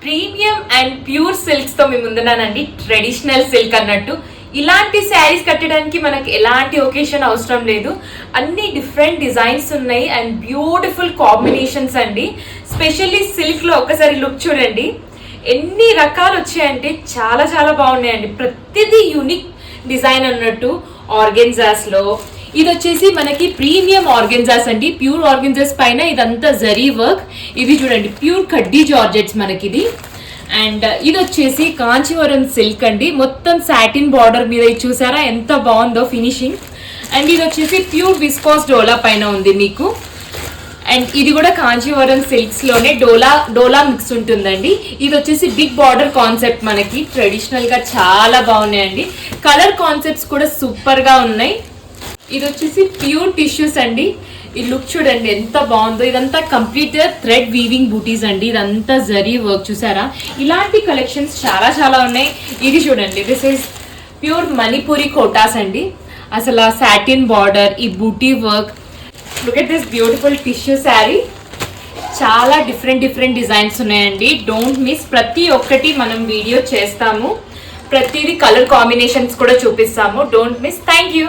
Premium and pure silks తో మేము ముందున్నానండి. Traditional silk అన్నట్టు ఇలాంటి శారీస్ కట్టడానికి మనకి ఎలాంటి ఒకేషన్ అవసరం లేదు. అన్ని డిఫరెంట్ డిజైన్స్ ఉన్నాయి అండ్ బ్యూటిఫుల్ కాంబినేషన్స్ అండి. స్పెషల్లీ సిల్క్ లో ఒకసారి లుక్ చూడండి, ఎన్ని రకాలు వచ్చాయంటే చాలా చాలా బాగున్నాయండి. ప్రతిదీ యూనిక్ డిజైన్ అన్నట్టు. ఆర్గెన్జాస్ లో ఇది వచ్చేసి మనకి ప్రీమియం ఆర్గెన్జాస్ అండి. ప్యూర్ ఆర్గెన్జాస్ పైన ఇదంతా జరీ వర్క్. ఇవి చూడండి ప్యూర్ కడ్డీ జార్జెట్స్ మనకి ఇది. అండ్ ఇది వచ్చేసి కాంచీవరం సిల్క్ అండి. మొత్తం సాటిన్ బార్డర్ మీద ఇది చూసారా ఎంత బాగుందో ఫినిషింగ్. అండ్ ఇది వచ్చేసి ప్యూర్ విస్కోస్ డోలా పైన ఉంది మీకు. అండ్ ఇది కూడా కాంచీవరం సిల్క్స్ లోనే డోలా మిక్స్ ఉంటుందండి. ఇది వచ్చేసి బిగ్ బార్డర్ కాన్సెప్ట్ మనకి ట్రెడిషనల్ గా చాలా బాగున్నాయండి. కలర్ కాన్సెప్ట్స్ కూడా సూపర్ గా ఉన్నాయి. ఇది వచ్చేసి ప్యూర్ టిష్యూస్ అండి. ఈ లుక్ చూడండి ఎంత బాగుందో. ఇదంతా కంప్లీట్ థ్రెడ్ వీవింగ్ బూటీస్ అండి. ఇదంతా జరీ వర్క్ చూసారా. ఇలాంటి కలెక్షన్స్ చాలా చాలా ఉన్నాయి. ఇది చూడండి this is pure Manipuri kotas అండి. అసలు సాటిన్ బార్డర్, ఈ booti work. Look at this beautiful tissue sari. చాలా డిఫరెంట్ డిజైన్స్ ఉన్నాయండి. Don't miss. ప్రతి ఒక్కటి మనం వీడియో చేస్తాము. ప్రతిదీ కలర్ కాంబినేషన్స్ కూడా చూపిస్తాము. Don't miss. Thank you.